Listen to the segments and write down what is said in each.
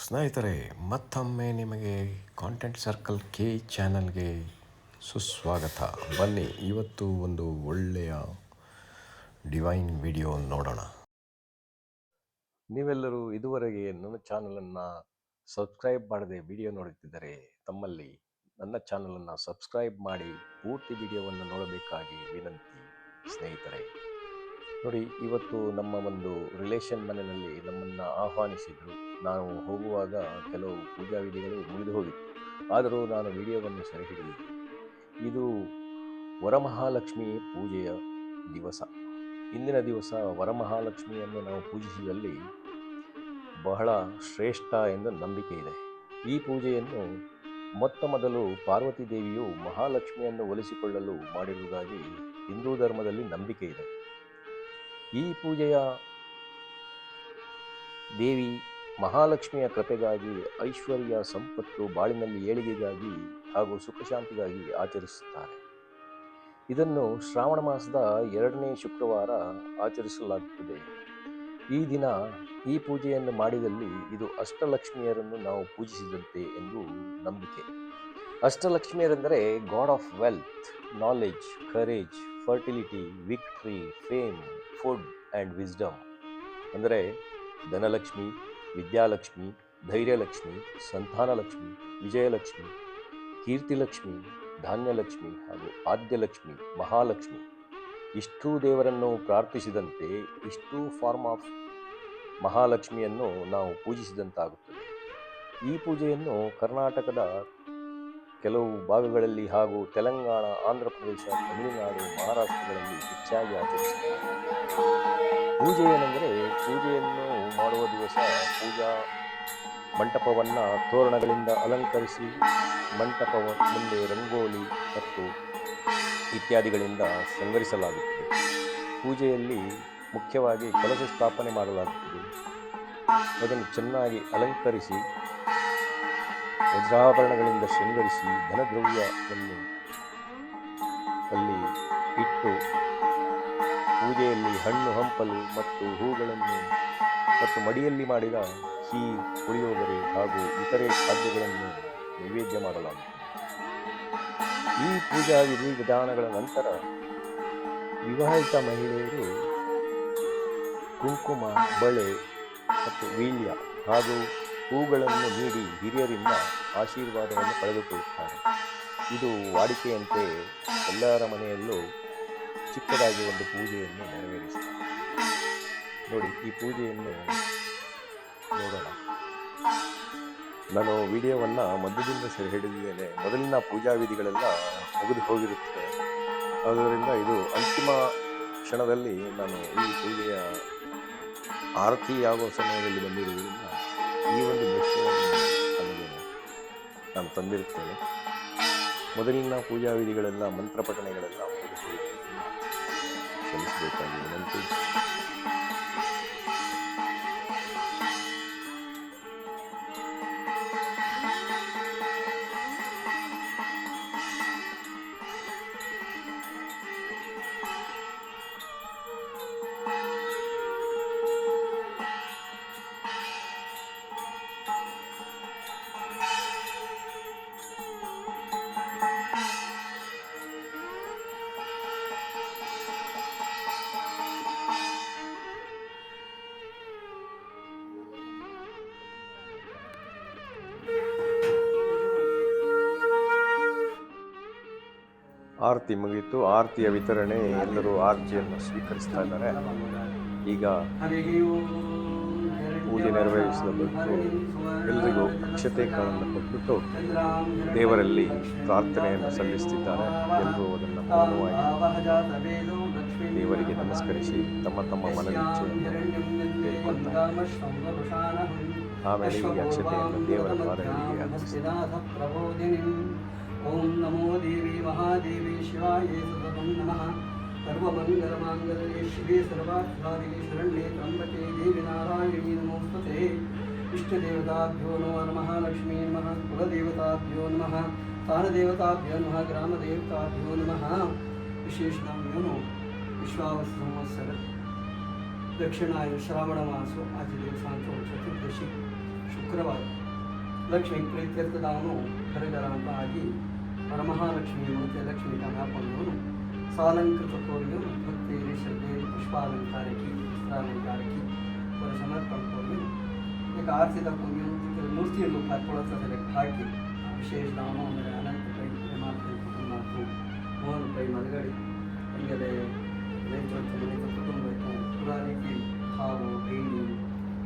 ಸ್ನೇಹಿತರೆ, ಮತ್ತೊಮ್ಮೆ ನಿಮಗೆ ಕಾಂಟೆಂಟ್ ಸರ್ಕಲ್ ಕೆ ಚಾನಲ್ಗೆ ಸುಸ್ವಾಗತ. ಬನ್ನಿ, ಇವತ್ತು ಒಂದು ಒಳ್ಳೆಯ ಡಿವೈನ್ ವಿಡಿಯೋ ನೋಡೋಣ. ನೀವೆಲ್ಲರೂ ಇದುವರೆಗೆ ನನ್ನ ಚಾನಲನ್ನು ಸಬ್ಸ್ಕ್ರೈಬ್ ಮಾಡದೆ ವಿಡಿಯೋ ನೋಡುತ್ತಿದ್ದರೆ ತಮ್ಮಲ್ಲಿ ನನ್ನ ಚಾನಲನ್ನು ಸಬ್ಸ್ಕ್ರೈಬ್ ಮಾಡಿ ಪೂರ್ತಿ ವಿಡಿಯೋವನ್ನು ನೋಡಬೇಕಾಗಿ ವಿನಂತಿ. ಸ್ನೇಹಿತರೆ ನೋಡಿ, ಇವತ್ತು ನಮ್ಮ ಒಂದು ರಿಲೇಷನ್ ಮನೆಯಲ್ಲಿ ನಮ್ಮನ್ನು ಆಹ್ವಾನಿಸಿದರು. ನಾವು ಹೋಗುವಾಗ ಕೆಲವು ಪೂಜಾ ವಿಧಿಗಳು ಮುಗಿದು ಹೋಗಿತ್ತು, ಆದರೂ ನಾನು ವಿಡಿಯೋವನ್ನು ಸೆರೆ ಹಿಡಿದಿದ್ದೆ. ಇದು ವರಮಹಾಲಕ್ಷ್ಮಿ ಪೂಜೆಯ ದಿವಸ. ಇಂದಿನ ದಿವಸ ವರಮಹಾಲಕ್ಷ್ಮಿಯನ್ನು ನಾವು ಪೂಜಿಸಿದಲ್ಲಿ ಬಹಳ ಶ್ರೇಷ್ಠ ಎಂದು ನಂಬಿಕೆ ಇದೆ. ಈ ಪೂಜೆಯನ್ನು ಮೊತ್ತ ಮೊದಲು ಪಾರ್ವತಿ ದೇವಿಯು ಮಹಾಲಕ್ಷ್ಮಿಯನ್ನು ಒಲಿಸಿಕೊಳ್ಳಲು ಮಾಡಿರುವುದಾಗಿ ಹಿಂದೂ ಧರ್ಮದಲ್ಲಿ ನಂಬಿಕೆ ಇದೆ. ಈ ಪೂಜೆಯ ದೇವಿ ಮಹಾಲಕ್ಷ್ಮಿಯ ಕೃಪೆಗಾಗಿ, ಐಶ್ವರ್ಯ, ಸಂಪತ್ತು, ಬಾಳಿನಲ್ಲಿ ಏಳಿಗೆಗಾಗಿ ಹಾಗೂ ಸುಖಶಾಂತಿಗಾಗಿ ಆಚರಿಸುತ್ತಾರೆ. ಇದನ್ನು ಶ್ರಾವಣ ಮಾಸದ 2ನೇ ಶುಕ್ರವಾರ ಆಚರಿಸಲಾಗುತ್ತದೆ. ಈ ದಿನ ಈ ಪೂಜೆಯನ್ನು ಮಾಡಿದಲ್ಲಿ ಇದು ಅಷ್ಟಲಕ್ಷ್ಮಿಯರನ್ನು ನಾವು ಪೂಜಿಸಿದಂತೆ ಎಂದು ನಂಬಿಕೆ. ಅಷ್ಟಲಕ್ಷ್ಮಿಯರೆಂದರೆ god of wealth, knowledge, courage, fertility, victory, fame, food and wisdom. ಅಂದರೆ ಧನಲಕ್ಷ್ಮಿ, ವಿದ್ಯಾಲಕ್ಷ್ಮಿ, ಧೈರ್ಯಲಕ್ಷ್ಮಿ, ಸಂತಾನಲಕ್ಷ್ಮಿ, ವಿಜಯಲಕ್ಷ್ಮಿ, ಕೀರ್ತಿಲಕ್ಷ್ಮಿ, ಧಾನ್ಯಲಕ್ಷ್ಮಿ ಹಾಗೂ ಆದ್ಯಲಕ್ಷ್ಮಿ, ಮಹಾಲಕ್ಷ್ಮಿ. ಇಷ್ಟೂ ದೇವರನ್ನು ಪ್ರಾರ್ಥಿಸಿದಂತೆ ಇಷ್ಟೂ ಫಾರ್ಮ್ ಆಫ್ ಮಹಾಲಕ್ಷ್ಮಿಯನ್ನು ನಾವು ಪೂಜಿಸಿದಂತಾಗುತ್ತದೆ. ಈ ಪೂಜೆಯನ್ನು ಕರ್ನಾಟಕದ ಕೆಲವು ಭಾಗಗಳಲ್ಲಿ ಹಾಗೂ ತೆಲಂಗಾಣ, ಆಂಧ್ರ ಪ್ರದೇಶ, ತಮಿಳುನಾಡು, ಮಹಾರಾಷ್ಟ್ರಗಳಲ್ಲಿ ಹೆಚ್ಚಾಗಿ ಆಚರಿಸುತ್ತಾರೆ. ಪೂಜೆ ಏನೆಂದರೆ, ಪೂಜೆಯನ್ನು ಮಾಡುವ ದಿವಸ ಪೂಜಾ ಮಂಟಪವನ್ನು ತೋರಣಗಳಿಂದ ಅಲಂಕರಿಸಿ ಮಂಟಪದ ಮುಂದೆ ರಂಗೋಲಿ ಮತ್ತು ಇತ್ಯಾದಿಗಳಿಂದ ಶೃಂಗರಿಸಲಾಗುತ್ತದೆ. ಪೂಜೆಯಲ್ಲಿ ಮುಖ್ಯವಾಗಿ ಕಲಶ ಸ್ಥಾಪನೆ ಮಾಡಲಾಗುತ್ತದೆ. ಅದನ್ನು ಚೆನ್ನಾಗಿ ಅಲಂಕರಿಸಿ ವಜ್ರಾಭರಣಗಳಿಂದ ಶೃಂಗರಿಸಿ ಧನದ್ರವ್ಯವನ್ನು ಅಲ್ಲಿ ಇಟ್ಟು ಪೂಜೆಯಲ್ಲಿ ಹಣ್ಣು ಹಂಪಲು ಮತ್ತು ಹೂಗಳನ್ನು ಮತ್ತು ಮಡಿಯಲ್ಲಿ ಮಾಡಿದ ಸಿಹಿ, ಪುಳಿಯೋಗರೆ ಹಾಗೂ ಇತರೆ ಖಾದ್ಯಗಳನ್ನು ನೈವೇದ್ಯ ಮಾಡಲಾಗುತ್ತದೆ. ಈ ಪೂಜಾ ವಿಧಾನಗಳ ನಂತರ ವಿವಾಹಿತ ಮಹಿಳೆಯರು ಕುಂಕುಮ, ಬಳೆ ಮತ್ತು ವೀಳ್ಯ ಹಾಗೂ ಹೂಗಳನ್ನು ನೀಡಿ ಹಿರಿಯರಿಂದ ಆಶೀರ್ವಾದವನ್ನು ಪಡೆದುಕೊಳ್ಳುತ್ತಾರೆ. ಇದು ವಾಡಿಕೆಯಂತೆ ಎಲ್ಲರ ಮನೆಯಲ್ಲೂ ಚಿಕ್ಕದಾಗಿ ಒಂದು ಪೂಜೆಯನ್ನು ನೆರವೇರಿಸುತ್ತಾರೆ. ನೋಡಿ, ಈ ಪೂಜೆಯನ್ನು ನೋಡೋಣ. ನಾನು ವಿಡಿಯೋವನ್ನು ಮಧ್ಯದಿಂದ ಸೆರೆ ಹಿಡಿದಿದ್ದೇನೆ. ಮೊದಲಿನ ಪೂಜಾ ವಿಧಿಗಳೆಲ್ಲ ಮುಗಿದು ಹೋಗಿರುತ್ತದೆ. ಆದ್ದರಿಂದ ಇದು ಅಂತಿಮ ಕ್ಷಣದಲ್ಲಿ ನಾನು ಈ ಪೂಜೆಯ ಆರತಿಯಾಗುವ ಸಮಯದಲ್ಲಿ ಬಂದಿರುವುದರಿಂದ ಈ ಒಂದು ದೃಶ್ಯವನ್ನು ನಾನು ತಂದಿರುತ್ತೇನೆ. ಮೊದಲಿನ ಪೂಜಾ ವಿಧಿಗಳೆಲ್ಲ, ಮಂತ್ರಪಠಣೆಗಳೆಲ್ಲ ಮುಗಿದು ಹೋಗಿರುವುದರಿಂದ ಕ್ಷಮಿಸಬೇಕಾಗಿ ವಿನಂತಿ. ಆರತಿ ಮುಗಿಯಿತು. ಆರತಿಯ ವಿತರಣೆ, ಎಲ್ಲರೂ ಆರತಿಯನ್ನು ಸ್ವೀಕರಿಸ್ತಾ ಇದ್ದಾರೆ. ಈಗ ಪೂಜೆ ನೆರವೇರಿಸಿದ ಭಕ್ತರು ಎಲ್ಲರಿಗೂ ಅಕ್ಷತೆ ಕಾಳನ್ನು ಕೊಟ್ಬಿಟ್ಟು ದೇವರಲ್ಲಿ ಪ್ರಾರ್ಥನೆಯನ್ನು ಸಲ್ಲಿಸುತ್ತಿದ್ದಾರೆ. ಎಲ್ಲರೂ ಅದನ್ನು ಮೌನವಾಗಿ ದೇವರಿಗೆ ನಮಸ್ಕರಿಸಿ ತಮ್ಮ ತಮ್ಮ ಮನವಿಚ್ಛೆಯನ್ನು ಹೇಳಿಕೊಳ್ತಾರೆ. ಆಮೇಲೆ ಈ ಅಕ್ಷತೆಯನ್ನು ದೇವರ ಪಾದಗಳಿಗೆ ಅರ್ಪಿಸುತ್ತಾರೆ. ಓಂ ನಮೋ ದೇವಿ ಮಹಾದೇವಿ ಶಿವಾಯೇ ಸತತಂ ನಮಃ. ಸರ್ವಮಂಗಲಮಾಂಗಲ್ಯೆ ಶಿವೆ ಸರ್ವಾರ್ಥಸಾಧಿಕೆ ಶರಣ್ಯೆ ತ್ರ್ಯಂಬಕೆ ದೇವಿ ನಾರಾಯಣಿ ನಮೋಸ್ತುತೆ. ಇಷ್ಟದೇವತಾಭ್ಯೋ ನಮಃ. ವರಮಹಾಲಕ್ಷ್ಮೀ ನಮಃ. ಕುಲದೇವತಾಭ್ಯೋ ನಮಃ. ಸ್ಥಾನದೇವತಾಭ್ಯೋ ನಮಃ. ಗ್ರಾಮದೇವತಾಭ್ಯೋ ನಮಃ. ವಿಶೇಷ ನಾಮವನ್ನು ವಿಶ್ವಾವಸು ಸಂವತ್ಸರ ದಕ್ಷಿಣಾಯನ ಶ್ರಾವಣ ಮಾಸು आज दिवसांत चतुर्दशी ಶುಕ್ರವಾರ ಲಕ್ಷ್ಮೀ ಪ್ರೀತ್ಯರ್ಥ ನಾವು ಕರೆಗರ ಅಂತ ಆಗಿ ವರಮಹಾಲಕ್ಷ್ಮಿ ಮೂರ್ತಿ ಲಕ್ಷ್ಮೀ ಕಾಪಾಡುವನು ಸಾಲಂಕೃತ ಕೋರಿಯನು ಭಕ್ತಿಯಲ್ಲಿ ಶ್ರದ್ಧೆಯಲ್ಲಿ ಪುಷ್ಪಾಲಂಕಾರಕ್ಕೆ ವಸ್ತ್ರಾಲಂಕಾರಕ್ಕೆ ಅವರ ಸಮರ್ಪಣ ಕೋರಿಯನು ಈಗ ಆರ್ಸಿದ ಕೋರಿಯನು ಮೂರ್ತಿಯನ್ನು ಕರ್ಕೊಳ್ಳೋದ್ರಲ್ಲಿ ಹಾಕಿ ವಿಶೇಷ ನಾಮ ಅಂದರೆ ಅನಂತ ಕೈ ಮಾತು ಮೋಹನ್ ಕೈ ಮಲಗಡಿ ಹಿಂಗಡೆ ಮನೆ ಕುಟುಂಬ ಪುರಾ ರೀತಿ ಹಾವು ಬೇಡಿ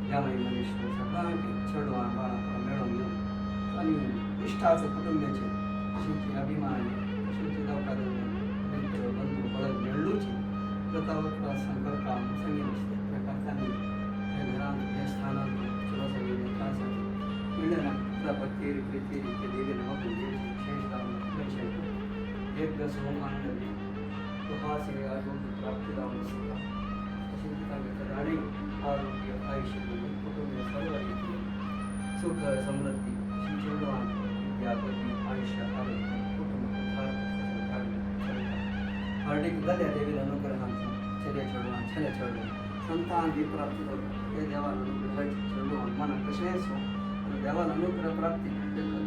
यामुळे मनुष्य सगळ्यांचे चढवा बाळा मिळवून आणि इष्टाचं कुटुंबाचे अशीची अभिमान अशीची नंतर बंधू बळग मिळूची प्रतावत्र संकल्प संगीत असते प्रकारकांनी या घरात या स्थानात चुरासाठी त्रासाठी मिळणं त्या भक्तीरी प्रीतीरी ते देवीला वापरून द्यायची विशेषतः एक सोम आणले तो हा सगळे आरोग्य प्राप्ती लावून असतात अशी सांगितलं आणि आरोग्य आयुष्य कुटुंब सर्व रीती सुख समृद्धी शिक्षण विद्यापती आयुष्य आरोग्य कुटुंब हार्दिक गल्या देवीला अनुग्रहांचा छल्या चढवा छल्या चढवा संतान ही प्राप्ती हे देवाला अनुग्रहाची चढवा मन कसे असो देवाला अनुग्रह प्राप्ती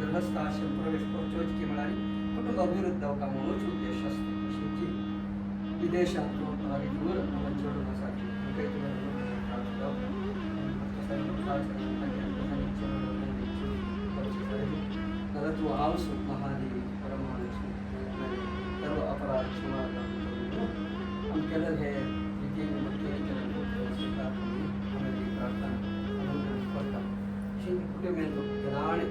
गृहस्थ आश्रम प्रवेश पोहोचोची मिळाली कुटुंब अभिवृद्ध कामोच उद्देश असतो अशी विदेशात आणि दूर आपण चढवण्यासाठी तू आवसू महादेवी परमालक्ष्मी सर्व अपराध क्षमा हम केलं हे स्वीकार प्रार्थना कुठे मिळतो आणि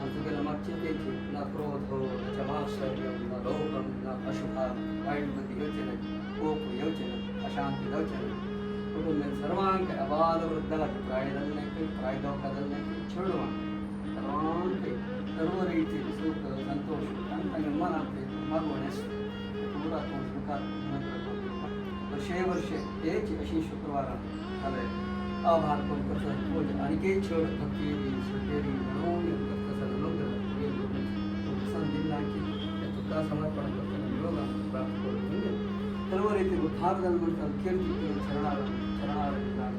तुझ्याला मागचे त्याची ना क्रोध हो त्याच्या मात्सर्य ना लोभम ना अशुभा वाईट बुद्धी योजना कोप योजना अशांती योजना कुटुंब सर्वांक अबाध वृद्धाची ಪ್ರಾಯದಲ್ಲಿ ಪ್ರಾಯದೋಕದಲ್ಲಿ ಚಳುವ सर्वांके सर्व ರೀತಿ ಸುಖ ಸಂತೋಷ ಅಂತ ನಿರ್ಮಾಣಾಗ್ತದೆ ಭಾಗವಹಿಸಿ ಪೂರಾ सुखात वर्षे तेच अशी शुक्रवार झाले आभार पण कसं पूज आणि काही छळ भक्ती सुटेरी म्हणून कसं लोक संधीला की तुका समर्पण करताना योग प्राप्त करून सर्व रीती उद्धारदल म्हणतात कीर्ती चरणार प्रार्थना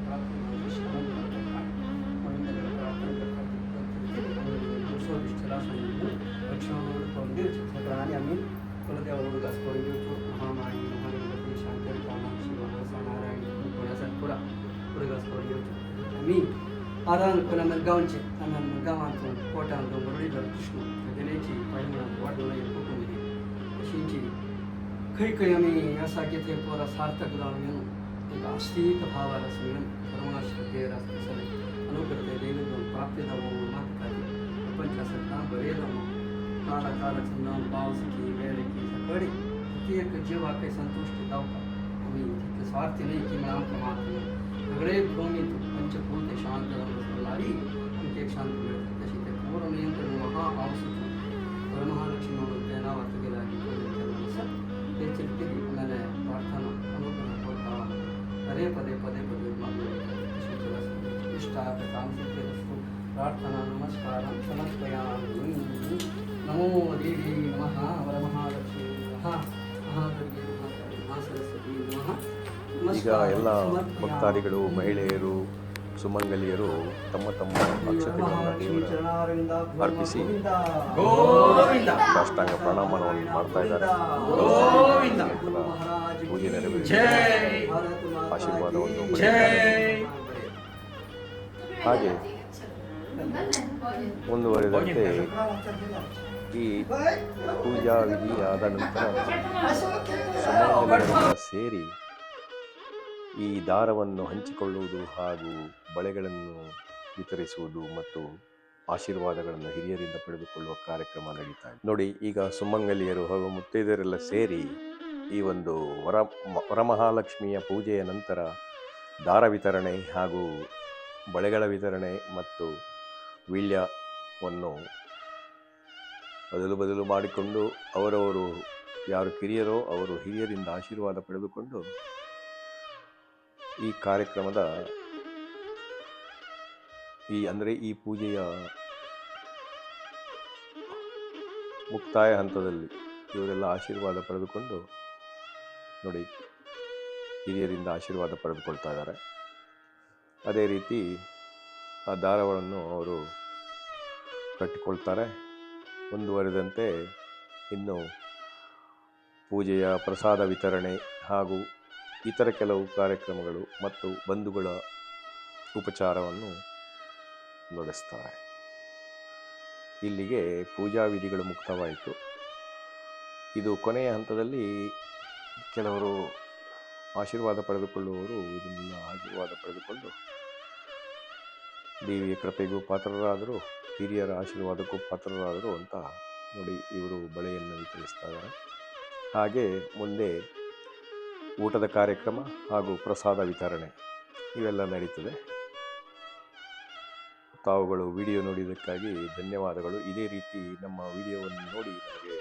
आणि आम्ही कुलदेव उर्गास करून घेतो महामाई महागणपती शंकर कामाक्षी वनसा नारायण पुरा उर्गास करून घेतो आम्ही आराम करून गावचे आम्ही गावांतून कोटांतून मुरळीधर कृष्ण गणेची पायमळा वाढवणे कुटुंबी अशींची खरी खरी आम्ही यासाठी ते पोरा सार्थक जाऊन घेऊन एक आस्तिक भावाला मिळून परमाश्रद्धेर असले अनुग्रह देवी प्राप्ती जावं मागतात प्रपंचासाठी बरे जावं काला काला चंदन पावसकी वेळेकी सकाळी ती एक जीवा काही संतुष्टी दावतात आम्ही तिथे स्वार्थी नाही की मला आमचं मात्र सगळे भूमी पंचभूत शांत लावी आमची एक शांत मिळते तशी ते पूर्ण नियंत्रण महा आवश्यक परमहालक्ष्मी म्हणून त्या नावात गेला त्याची केली मला प्रार्थना अनुग्रह होता अरे पदे पदे पदे इष्टार्थ काम सिद्धी वस्तू प्रार्थना नमस्कार समर्पयामि नमो देवी नमः वरमहालक्ष्मी नमः महादेवी महासरस्वती नमः ಈಗ ಎಲ್ಲ ಭಕ್ತಾದಿಗಳು ಮಹಿಳೆಯರು ಸುಮಂಗಲಿಯರು ತಮ್ಮ ತಮ್ಮ ಅಕ್ಷತೆಗಳನ್ನು ದೇವರ ಅರ್ಪಿಸಿ ಸಾಷ್ಟಾಂಗ ಪ್ರಣಾಮವನ್ನು ಮಾಡ್ತಾ ಇದ್ದಾರೆ. ಪೂಜೆ ನೆರವೇರಿಸಿ ಆಶೀರ್ವಾದವನ್ನು ಪಡೆಯುತ್ತಾರೆ. ಹಾಗೆ ಮುಂದುವರೆದಂತೆ ಈ ಪೂಜಾ ವಿಧಿ ಆದ ನಂತರ ಸುಮಂಗಲಿಯರೆಲ್ಲ ಸೇರಿ ಈ ದಾರವನ್ನು ಹಂಚಿಕೊಳ್ಳುವುದು ಹಾಗೂ ಬಳೆಗಳನ್ನು ವಿತರಿಸುವುದು ಮತ್ತು ಆಶೀರ್ವಾದಗಳನ್ನು ಹಿರಿಯರಿಂದ ಪಡೆದುಕೊಳ್ಳುವ ಕಾರ್ಯಕ್ರಮ ನಡೀತಾ ಇದೆ. ನೋಡಿ, ಈಗ ಸುಮಂಗಲಿಯರು ಹಾಗೂ ಮುತ್ತೈದೆಯರೆಲ್ಲ ಸೇರಿ ಈ ಒಂದು ವರಮಹಾಲಕ್ಷ್ಮಿಯ ಪೂಜೆಯ ನಂತರ ದಾರ ವಿತರಣೆ ಹಾಗೂ ಬಳೆಗಳ ವಿತರಣೆ ಮತ್ತು ವೀಳ್ಯವನ್ನು ಬದಲು ಮಾಡಿಕೊಂಡು ಅವರವರು ಯಾರು ಕಿರಿಯರೋ ಅವರು ಹಿರಿಯರಿಂದ ಆಶೀರ್ವಾದ ಪಡೆದುಕೊಂಡು ಈ ಕಾರ್ಯಕ್ರಮದ ಈ ಪೂಜೆಯ ಮುಕ್ತಾಯ ಹಂತದಲ್ಲಿ ಇವರೆಲ್ಲ ಆಶೀರ್ವಾದ ಪಡೆದುಕೊಂಡು ನೋಡಿ ಹಿರಿಯರಿಂದ ಆಶೀರ್ವಾದ ಪಡೆದುಕೊಳ್ತಾ ಇದ್ದಾರೆ. ಅದೇ ರೀತಿ ಆ ದಾರಗಳನ್ನು ಅವರು ಕಟ್ಟಿಕೊಳ್ತಾರೆ. ಮುಂದುವರೆದಂತೆ ಇನ್ನು ಪೂಜೆಯ ಪ್ರಸಾದ ವಿತರಣೆ ಹಾಗೂ ಇತರ ಕೆಲವು ಕಾರ್ಯಕ್ರಮಗಳು ಮತ್ತು ಬಂಧುಗಳ ಉಪಚಾರವನ್ನು ನಡೆಸ್ತಾರೆ. ಇಲ್ಲಿಗೆ ಪೂಜಾ ವಿಧಿಗಳು ಮುಕ್ತವಾಯಿತು. ಇದು ಕೊನೆಯ ಹಂತದಲ್ಲಿ ಕೆಲವರು ಆಶೀರ್ವಾದ ಪಡೆದುಕೊಳ್ಳುವವರು ಇದನ್ನೆಲ್ಲ ಆಶೀರ್ವಾದ ಪಡೆದುಕೊಂಡು ದೇವಿಯ ಕೃಪೆಗೂ ಪಾತ್ರರಾದರು, ಹಿರಿಯರ ಆಶೀರ್ವಾದಕ್ಕೂ ಪಾತ್ರರಾದರು ಅಂತ ನೋಡಿ ಇವರು ಬಳೆಯನ್ನು ವಿತರಿಸ್ತಾ ಇದ್ದಾರೆ. ಹಾಗೆ ಮುಂದೆ ಊಟದ ಕಾರ್ಯಕ್ರಮ ಹಾಗೂ ಪ್ರಸಾದ ವಿತರಣೆ ಇವೆಲ್ಲ ನಡೀತದೆ. ತಾವುಗಳು ವಿಡಿಯೋ ನೋಡಿದ್ದಕ್ಕಾಗಿ ಧನ್ಯವಾದಗಳು. ಇದೇ ರೀತಿ ನಮ್ಮ ವಿಡಿಯೋವನ್ನು ನೋಡಿ ನಮಗೆ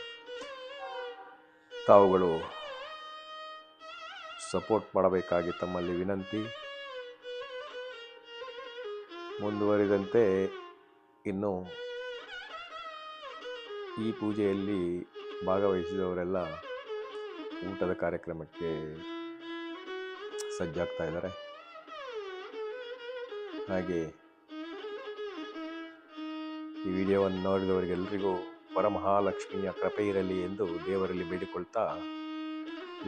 ತಾವುಗಳು ಸಪೋರ್ಟ್ ಮಾಡಬೇಕಾಗಿ ತಮ್ಮಲ್ಲಿ ವಿನಂತಿ. ಮುಂದುವರಿದಂತೆ ಇನ್ನು ಈ ಪೂಜೆಯಲ್ಲಿ ಭಾಗವಹಿಸಿದವರೆಲ್ಲ ಊಟದ ಕಾರ್ಯಕ್ರಮಕ್ಕೆ ಸಜ್ಜಾಗ್ತಾ ಇದ್ದಾರೆ. ಹಾಗೆ ಈ ವಿಡಿಯೋವನ್ನು ನೋಡಿದವರಿಗೆಲ್ಲರಿಗೂ ವರಮಹಾಲಕ್ಷ್ಮಿಯ ಕೃಪೆ ಇರಲಿ ಎಂದು ದೇವರಲ್ಲಿ ಬೇಡಿಕೊಳ್ತಾ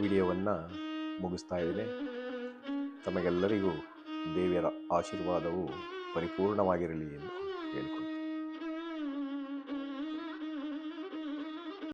ವಿಡಿಯೋವನ್ನು ಮುಗಿಸ್ತಾ ಇದ್ದೇನೆ. ತಮಗೆಲ್ಲರಿಗೂ ದೇವರ ಆಶೀರ್ವಾದವು ಪರಿಪೂರ್ಣವಾಗಿರಲಿ ಎಂದು ಹೇಳಿಕೊಳ್ತೇನೆ.